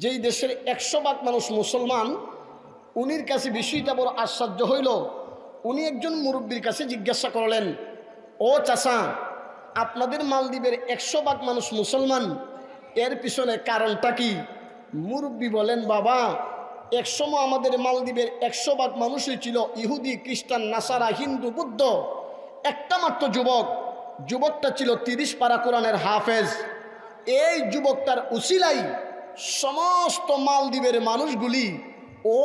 যেই দেশের 100 ভাগ মানুষ মুসলমান, উনির কাছে বিষয়টা বড় আশ্চর্য হইল। উনি একজন মুরব্বীর কাছে জিজ্ঞাসা করলেন, ও চাচা, আপনাদের মালদ্বীপের 100 ভাগ মানুষ মুসলমান, এর পিছনে কারণটা কি? মুরব্বী বলেন, বাবা, একসময় আমাদের মালদ্বীপের 100 ভাগ মানুষই ছিল ইহুদি, খ্রিস্টান, নাসারা, হিন্দু, বুদ্ধ। একটা মাত্র যুবকটা ছিল 30 পারা কোরআনের হাফেজ। এই যুবকটার উসিলাই সমস্ত মালদ্বীপের মানুষগুলি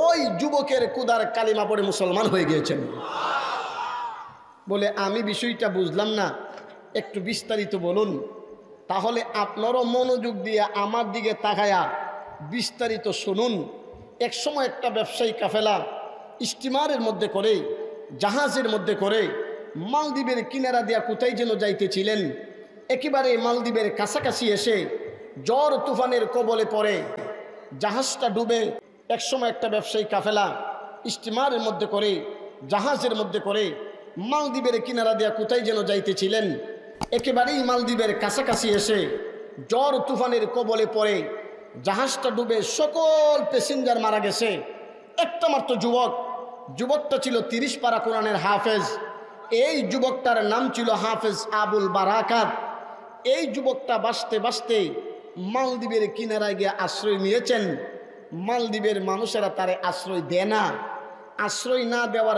ওই যুবকের কুদার কালিমা পড়ে মুসলমান হয়ে গিয়েছেন। বলে, আমি বিষয়টা বুঝলাম না, একটু বিস্তারিত বলুন। তাহলে আপনারও মনোযোগ দিয়ে আমার দিকে তাকায়া বিস্তারিত শুনুন। একসময় একটা ব্যবসায়ী কাফেলা স্টিমারের মধ্যে করে, জাহাজের মধ্যে করে মালদ্বীপের কিনারা দিয়া কোথায় যেন যাইতেছিলেন। একেবারে মালদ্বীপের কাছাকাছি এসে ঝড় তুফানের কবলে পড়ে জাহাজটা ডুবে। একসময় একটা ব্যবসায়ী কাফেলা স্টিমারের মধ্যে করে, জাহাজের মধ্যে করে মালদ্বীপের কিনারা দিয়া কোথায় যেন যাইতেছিলেন। একেবারেই মালদ্বীপের কাছাকাছি এসে ঝড় তুফানের কবলে পড়ে জাহাজটা ডুবে সকল প্যাসেঞ্জার মারা গেছে। একটা মাত্র যুবকটা ছিল 30 পারা কোরআনের হাফেজ। এই যুবকটার নাম ছিল হাফেজ আবুল বারাকাত। এই যুবকটা বাঁচতে বাঁচতে মালদ্বীপের কিনারায় গিয়ে আশ্রয় নিয়েছেন। মালদ্বীপের মানুষেরা তারে আশ্রয় দেয় না। আশ্রয় না দেওয়ার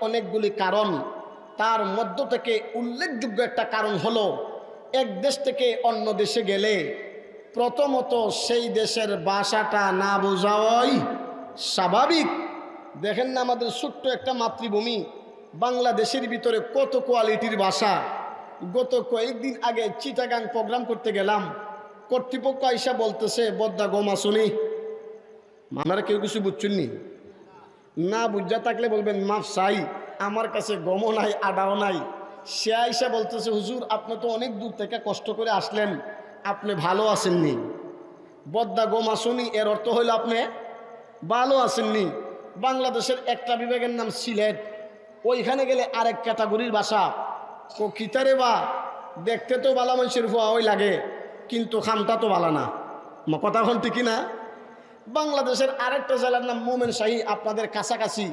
অনেকগুলি কারণ। তার মধ্য থেকে উল্লেখযোগ্য একটা কারণ হলো, এক দেশ থেকে অন্য দেশে গেলে প্রথমত সেই দেশের ভাষাটা না বোঝাই স্বাভাবিক। দেখেন না, আমাদের ছোট্ট একটা মাতৃভূমি বাংলাদেশের ভিতরে কত কোয়ালিটির ভাষা। গত কয়েকদিন আগে চিটাগাং প্রোগ্রাম করতে গেলাম, কর্তৃপক্ষ আইসা বলতেছে, বদ্দা গমা শুনি। আপনারা কেউ কিছু বুঝছেননি? না বুঝা থাকলে বলবেন মাফ চাই, আমার কাছে গমও নাই, আডাও নাই। সে আইসা বলতেছে, হুজুর, আপনি তো অনেক দূর থেকে কষ্ট করে আসলেন, আপনি ভালো আছেননি। বদ্দা গমা শুনি এর অর্থ হইল আপনি ভালো আছেননি। বাংলাদেশের একটা বিভাগের নাম সিলেট, ওইখানে গেলে আরেক ক্যাটাগরির ভাষা। কিতারে বা দেখতে তো বালা মানুষের ফুয়া ওই লাগে, কিন্তু খামটা তো বালা না। কথা হল ঠিকই না? বাংলাদেশের আরেকটা জেলার নাম মোমেন শাহী, আপনাদের কাছাকাছি,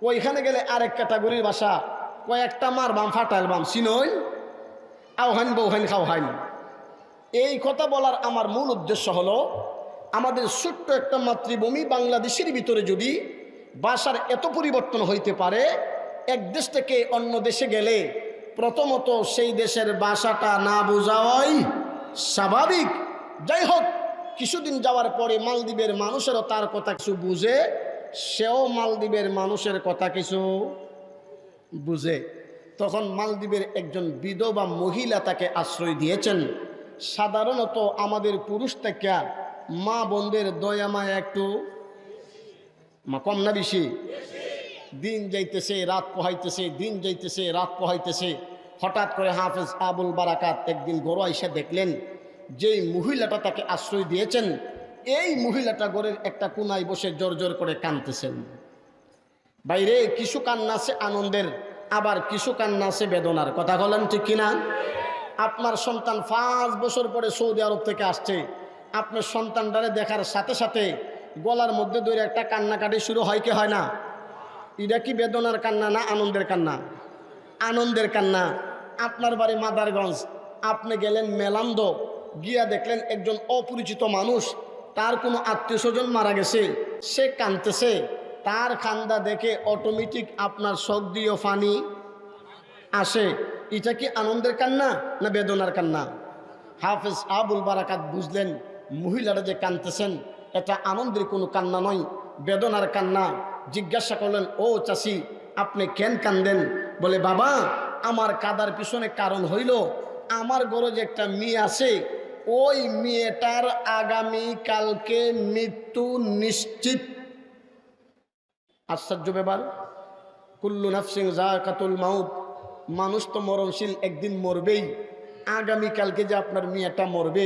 ওইখানে গেলে আরেক ক্যাটাগরির ভাষা। কয়েকটা মার বাম ফাটাইল বাম সিনই আওহাইন বৌহাইন খাওহাইন। এই কথা বলার আমার মূল উদ্দেশ্য হলো, আমাদের ছোট্ট একটা মাতৃভূমি বাংলাদেশের ভিতরে যদি ভাষার এত পরিবর্তন হইতে পারে, এক দেশ থেকে অন্য দেশে গেলে প্রথমত সেই দেশের ভাষাটা না বোঝাই স্বাভাবিক। যাই হোক, কিছুদিন যাওয়ার পরে মালদ্বীপের মানুষেরও তার কথা কিছু বুঝে, সেও মালদ্বীপের মানুষের কথা কিছু বুঝে। তখন মালদ্বীপের একজন বিধবা মহিলা তাকে আশ্রয় দিয়েছেন। সাধারণত আমাদের পুরুষ থেকে মা বোনদের দয়া মায়া একটু কম না বেশি? দিন যাইতেছে রাত পোহাইতেছে, দিন যাইতেছে রাত পোহাইতেছে। হঠাৎ করে হাফেজ আবুল বারাকাত একদিন গড় আইসা দেখলেন, যেই মহিলাটা তাকে আশ্রয় দিয়েছেন, এই মহিলাটা ঘরের একটা কোনায় বসে জোর করে কাঁদতেছেন। বাইরে কিছু কান্না আছে আনন্দের, আবার কিছু কান্না আছে বেদনার। কথা বলেন ঠিক কিনা? আপনার সন্তান 5 বছর পরে সৌদি আরব থেকে আসছে, আপনার সন্তানটারে দেখার সাথে সাথে গলার মধ্যে ধরে একটা কান্নাকাটি শুরু হয় কি হয় না? এটা কি বেদনার কান্না না আনন্দের কান্না? আনন্দের কান্না। আপনার বাড়ি মাদারগঞ্জ, আপনি গেলেন মেলান্দ, গিয়া দেখলেন একজন অপরিচিত মানুষ, তার কোনো আত্মীয় স্বজন মারা গেছে, সে কাঁদতেছে। তার কান্দা দেখে অটোমেটিক আপনার চোখ দিয়ে পানি আসে। এটা কি আনন্দের কান্না না বেদনার কান্না? হাফেজ আবুল বারাকাত বুঝলেন মহিলারা যে কাঁদতেছেন এটা আনন্দের কোনো কান্না নয়, বেদনার কান্না। জিজ্ঞাসা করলেন, ও চাচি, আপনি কেন কান্দেন? বলে, বাবা, আমার কাদার পিছনে কারণ হইল, আমার ঘরে যে একটা মেয়ে আছে, ওই মেয়েটার আগামী কালকে মৃত্যু নিশ্চিত। আশ্চর্য ব্যাপার। কুল্লু নাফসিন যায়কাতুল মাউত, মানুষ তো মরণশীল, একদিন মরবেই। আগামীকালকে যে আপনার মেয়েটা মরবে,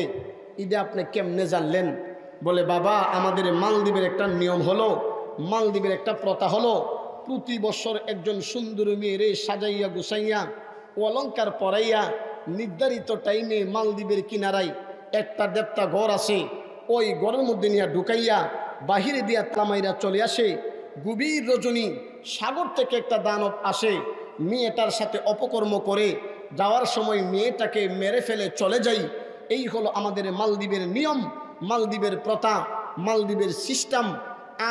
এটা আপনি কেমনে জানলেন? বলে, বাবা, আমাদের মালদ্বীপের একটা নিয়ম হলো, মালদ্বীপের একটা প্রথা হলো, প্রতি বছর একজন সুন্দর মেয়েরে সাজাইয়া গুছাইয়া অলঙ্কার পরাইয়া নির্ধারিত টাইমে মালদ্বীপের কিনারায় একটা দেবতা ঘর আছে, ওই ঘরের মধ্যে নিয়ে ঢুকাইয়া বাহিরে দিয়া তালামাইরা চলে আসে। গভীর রজনী, সাগর থেকে একটা দানব আসে, মেয়েটার সাথে অপকর্ম করে যাওয়ার সময় মেয়েটাকে মেরে ফেলে চলে যাই। এই হলো আমাদের মালদ্বীপের নিয়ম, মালদ্বীপের প্রথা, মালদ্বীপের সিস্টেম।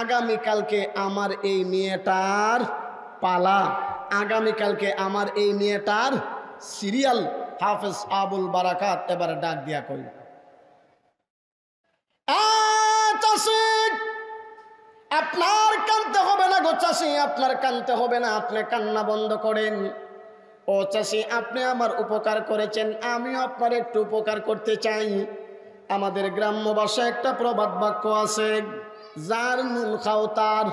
আগামীকালকে আমার এই মেয়েটার পালা, আগামীকালকে আমার এই মেয়েটার সিরিয়াল। হাফেজ আবুল বারাকাত এবারে ডাক দিয়া কই, আপনার কানতে হবে না গো চাষি, আপনার কানতে হবে না, আপনি কান্না বন্ধ করেন। ও চাষি, আপনি আমার উপকার করেছেন, আমিও আপনার একটু উপকার করতে চাই। আমাদের গ্রাম্য ভাষায় একটা প্রবাদ বাক্য আছে, যার নুন খাও তার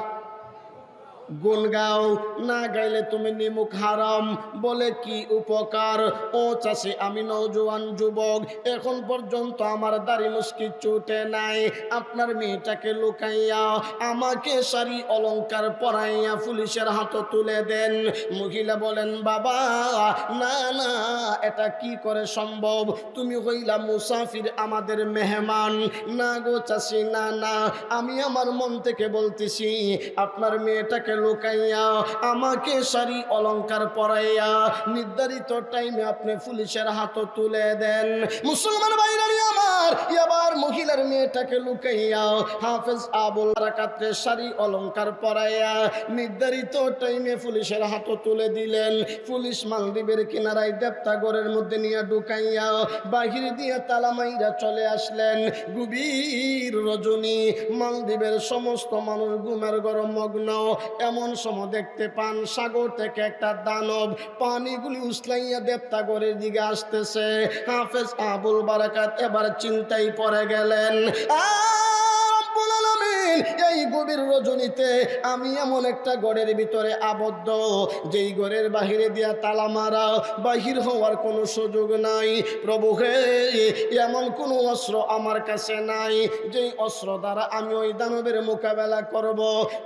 গুণ গাও, না গাইলে তুমি নিমুখ হারাম। বলে কি উপকার? ও চাষি, আমি নওজোয়ান যুবক, এখন পর্যন্ত আমার দাড়ি মুস্কি চুটে নাই। আপনার মেয়েটাকে লুকাইয়া আমাকে শাড়ি অলংকার পরাইয়া পুলিশের হাতে তুলে দেন। মহিলা বলেন, বাবা না না, এটা কি করে সম্ভব? তুমি হইলা মুসাফির, আমাদের মেহমান। না গো চাষি, না না, আমি আমার মন থেকে বলতেছি, আপনার মেয়েটাকে লুকাইয়া আমাকে শাড়ি অলংকার পরাইয়া নির্ধারিত টাইমে আপনি পুলিশের হাতে তুলে দেন। মুসলমান ভাইরা আমার, এবার মহিলার মেয়েটাকে লুকাইয়া হাফেজ আবুল বারাকাতের শাড়ি অলংকার পরাইয়া নির্ধারিত টাইমে পুলিশের হাতে তুলে দিলেন। পুলিশ মালদ্বীপের কিনারায় দেবতাগড়ের মধ্যে নিয়ে ঢুকাইয়া বাহির দিয়ে তালা মাইরা চলে আসলেন। গভীর রজনী, মালদ্বীপের সমস্ত মানুষ ঘুমের ঘরে মগ্ন। এমন সময় দেখতে পান সাগর থেকে একটা দানব পানিগুলি উসলাইয়া দেবতাগড়ের দিকে আসতেছে। হাফেজ আবুল বারাকাত এবার চিন্তায় পড়ে গেলেন, এই গভীর রজনীতে আমি এমন একটা ঘরের ভিতরে আবদ্ধ, যেই ঘরের বাহিরে দিয়া তালা মারা, বাহির হওয়ার কোনো সুযোগ নাই। প্রভু হে, এমন কোনো অস্ত্র আমার কাছে নাই যেই অস্ত্র দ্বারা আমি ওই দানবের মোকাবেলা করব।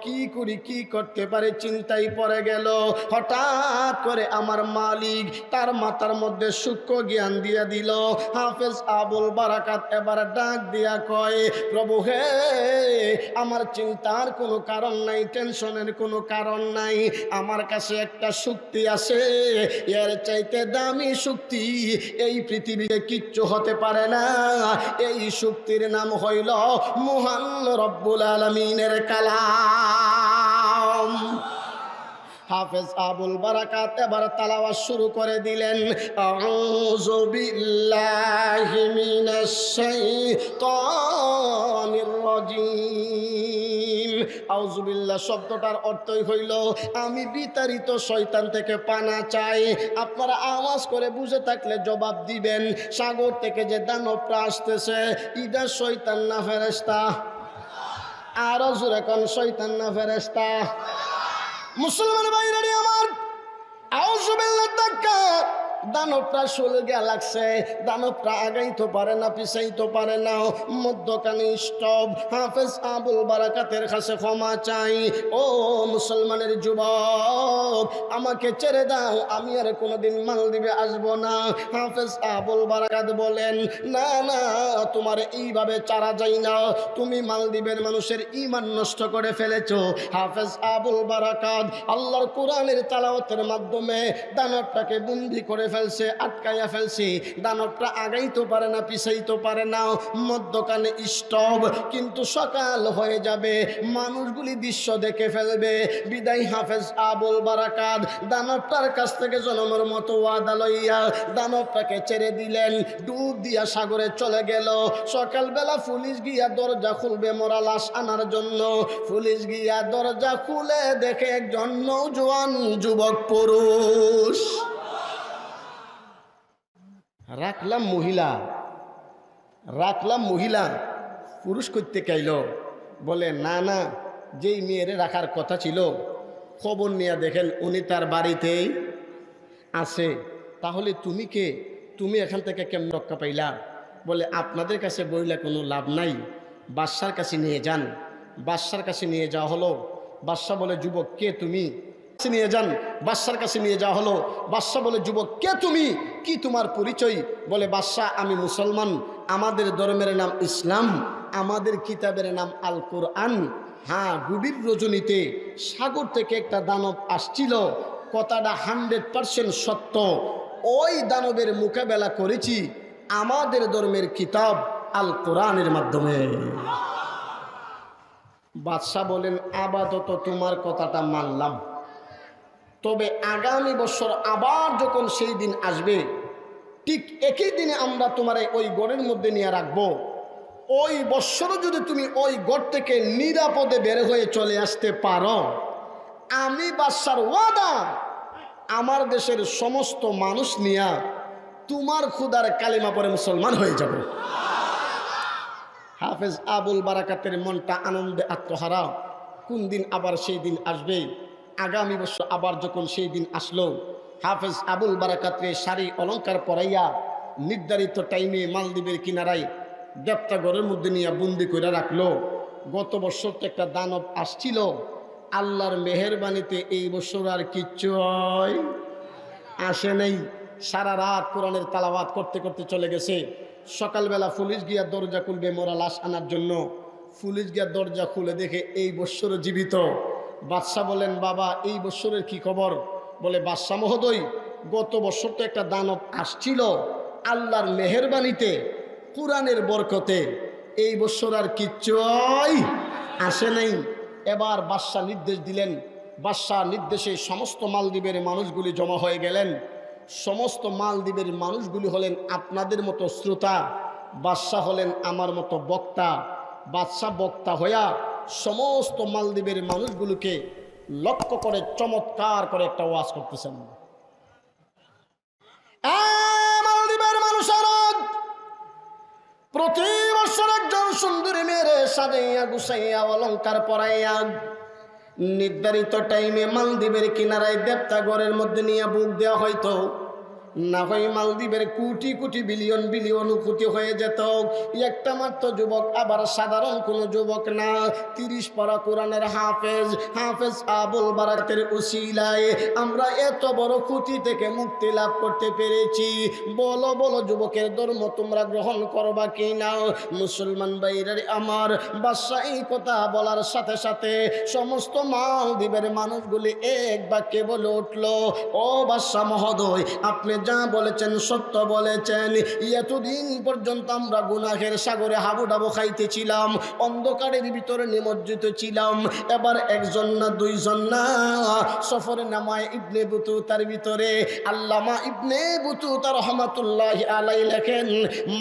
কি করি, কি করতে পারে, চিন্তায় পড়ে গেল। হঠাৎ করে আমার মালিক তার মাথার মধ্যে সূক্ষ্ম জ্ঞান দিয়া দিল। হাফেজ আবুল বারাকাত এবার ডাক দিয়া কয়, প্রভু হে, আমার চিন্তার কোনো কারণ নাই, টেনশনের কোনো কারণ নাই। আমার কাছে একটা শক্তি আছে, এর চাইতে দামি শক্তি এই পৃথিবীতে কিচ্ছু হতে পারে না। এই শক্তির নাম হইল মহান রব্বুল আলামিনের কালাম। হাফেজ আবুল বারাকাত এবার তালাওয়াত শুরু করে দিলেন, আউযু বিল্লাহি মিনাশ শাইতানির রাজিম। আউযু বিল্লাহ শব্দটার অর্থই হইল আমি বিতাড়িত শয়তান থেকে পানা চাই। আপনারা আওয়াজ করে বুঝে থাকলে জবাব দিবেন, সাগর থেকে যে দানবটা আসতেছে, ইদা শয়তান না ফেরেশতা? আরো জোরে কোন, শয়তান না ফেরেশতা? মুসলমান ভাইরা আমার, আউযু বিল্লাহ তাক্কা দানবটা সলগা লাগছে, দানবটা আগাইতে পারে না, পিছাইতে পারে না, মধ্যখানে স্টপ। হাফেজ আবুল বারাকাতের কাছে ক্ষমা চাই। ও মুসলমানের যুবক, আমাকে ছেড়ে দাও, আমি আর কোনোদিন মালদ্বীপে আসবো না। হাফেজ আবুল বারাকাত বলেন, না না, তোমার এইভাবে চারা যায় না, তুমি মালদ্বীপের মানুষের ঈমান নষ্ট করে ফেলেছো। হাফেজ আবুল বারাকাত আল্লাহর কোরআনের তেলাওয়াতের মাধ্যমে দানবটাকে বন্দী করে ফেলছে, আটকাইয়া ফেলছে। দানবটা আগাইতে পারে না, পিছাইতে পারে না, মধ্যখানে স্টপ। কিন্তু সকাল হয়ে যাবে, মানুষগুলি দৃশ্য দেখে ফেলবে। বিদায় হাফেজ আবুল বারাকাত দানবটার কাছ থেকে জনমের মতো ওয়াদা লইয়া দানবটাকে ছেড়ে দিলেন, ডুব দিয়া সাগরে চলে গেল। সকালবেলা পুলিশ গিয়া দরজা খুলবে মরা লাশ আনার জন্য। পুলিশ গিয়া দরজা খুলে দেখে একজন নওজোয়ান যুবক পুরুষ। রাখলাম মহিলা, পুরুষ করতে চাইল। বলে, না না, যেই মেয়েরে রাখার কথা ছিল, খবর নিয়ে দেখেন উনি তার বাড়িতেই আছে। তাহলে তুমি কে? তুমি এখান থেকে কেমন রক্ষা পাইলা? বলে, আপনাদের কাছে বইলে কোনো লাভ নাই, বাদশার কাছে নিয়ে যান। বাদশার কাছে নিয়ে যাওয়া হলো। বাদশা বলে, যুবক কে তুমি? নিয়ে যান, বাদশার কাছে নিয়ে যাওয়া হলো। বাদশা বলে, যুবক কে তুমি, কি তোমার পরিচয়? বলে, বাদশা আমি মুসলমান, আমাদের ধর্মের নাম ইসলাম, আমাদের কিতাবের নাম আল কোরআন। হ্যাঁ, গভীর রজনীতে সাগর থেকে একটা দানব আসছিল, কথাটা 100% সত্য। ওই দানবের মোকাবেলা করেছি আমাদের ধর্মের কিতাব আল কোরআনের মাধ্যমে। বাদশাহ বলেন, আপাতত তোমার কথাটা মানলাম, তবে আগামী বছর আবার যখন সেই দিন আসবে, ঠিক একই দিনে আমরা তোমার ওই গড়ের মধ্যে নিয়ে রাখবো। ওই বৎসরও যদি তুমি ওই গড় থেকে নিরাপদে বের হয়ে চলে আসতে পারো, আমি বাদশার ওয়াদা আমার দেশের সমস্ত মানুষ নিয়ে তোমার খুদার কালিমা পড়ে মুসলমান হয়ে যাবে। হাফেজ আবুল বারাকাতের মনটা আনন্দে আত্মহারা। কোন দিন আবার সেই দিন আসবে? আগামী বছর আবার যখন সেই দিন আসলো, হাফেজ আবুল বারাকাতের শাড়ি অলঙ্কার পরাইয়া নির্ধারিত টাইমে মালদ্বীপের কিনারায় দেবতাগড়ের মধ্যে নিয়ে বন্দি করে রাখলো। গত বছর তো একটা দানব আসছিল, আল্লাহর মেহেরবানিতে এই বছর আর কিচ্ছু আসে নেই। সারা রাত কোরআনের তালাওয়াত করতে করতে চলে গেছে। সকালবেলা পুলিশ গিয়া দরজা খুলবে মোরা লাশ আনার জন্য। পুলিশ গিয়া দরজা খুলে দেখে এই বৎসরও জীবিত। বাদশাহ বলেন, বাবা এই বৎসরের কি খবর? বলে, বাদশাহ মহোদয়, গত বছর তো একটা দানব আসছিল, আল্লাহর মেহেরবানিতে কোরআনের বরকতে এই বছর আর কিচ্ছু আসে নাই। এবার বাদশাহ নির্দেশ দিলেন। বাদশাহ নির্দেশে সমস্ত মালদ্বীপের মানুষগুলি জমা হয়ে গেলেন। সমস্ত মালদ্বীপের মানুষগুলি হলেন আপনাদের মতো শ্রোতা, বাদশাহ হলেন আমার মতো বক্তা। বাদশাহ বক্তা হইয়া সমস্ত মালদ্বীপের মানুষগুলোকে লক্ষ্য করে চমৎকার করে একটা ওয়াজ করতেছেন। মালদ্বীপের মানুষেরা প্রতি বছর একজন সুন্দরী মেয়েরে সাজাইয়া গুছাইয়া অলঙ্কার পরাইয়া নির্ধারিত টাইমে মালদ্বীপের কিনারায় দেবতাগড়ের মধ্যে নিয়ে বুক দেওয়া হয়তো। না হয় মালদ্বীপের কোটি কোটি বিলিয়ন বিলিয়ন কোটি হয়ে যেত। একটা মাত্র যুবক, আবার সাধারণ কোনো যুবক না, 30 পারা কোরআনের হাফেজ আবুল বারাকাতের উসিলায় আমরা এত বড় ক্ষতি থেকে মুক্তি লাভ করতে পেরেছি। বলো বলো যুবকের ধর্ম তোমরা গ্রহণ করবা কি না? মুসলমান ভাইরা আমার, বাদশাহ এই কথা বলার সাথে সাথে সমস্ত মালদ্বীপের মানুষগুলি এক বাক্যে বলে উঠল, ও বাদশাহ মহোদয়, আপনি যা বলেছেন সত্য বলেছেন। এতদিন পর্যন্ত আমরা গুনাহের সাগরে হাবুডাবু খাইতেছিলাম, অন্ধকারের ভিতরে নিমজ্জিত ছিলাম। এবার একজন না দুইজন না, সফরে নামায় ইবনে বুতুতার ভিতরে আল্লামা ইবনে বুতুতা রহমাতুল্লাহ আলাইহি লেখেন,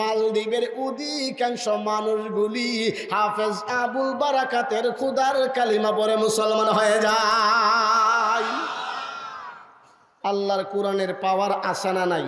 মালদ্বীপের অধিকাংশ মানুষগুলি হাফেজ আবুল বারাকাতের খুদার কালিমা পড়ে মুসলমান হয়ে যায়। আল্লাহর কোরআনের পাওয়ার আছে না নাই?